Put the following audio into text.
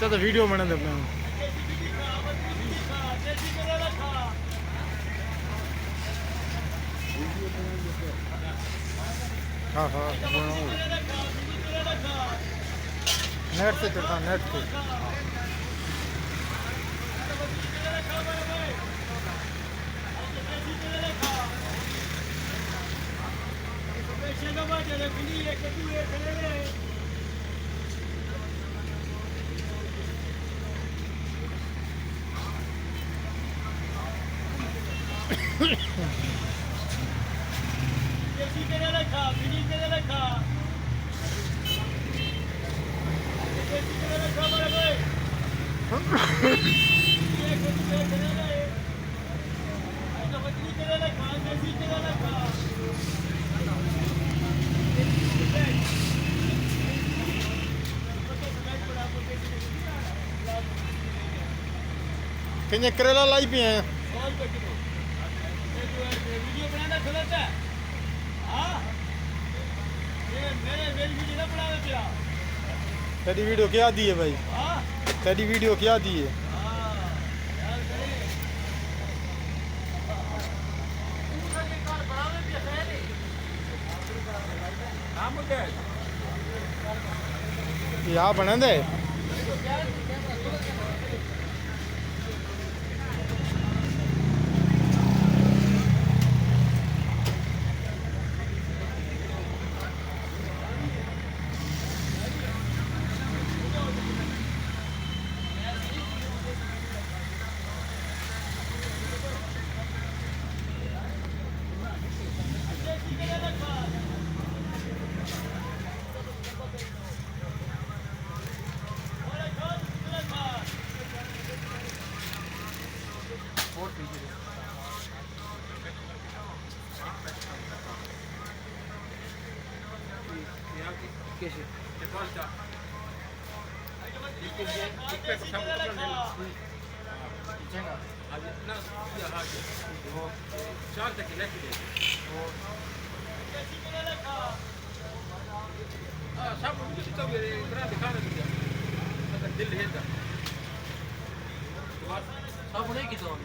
तो वीडियो बना दे अपना हाँ हाँ नेट से चढ़ता नेट से कितने करेला लाई पे हैं वीडियो बनाना गलत है हाँ ये मेरे वीडियो ना बनावे पिया तेरी वीडियो क्या दी है भाई हाँ तेरी वीडियो क्या दी है यहाँ बना दे कैसे सब नहीं की तो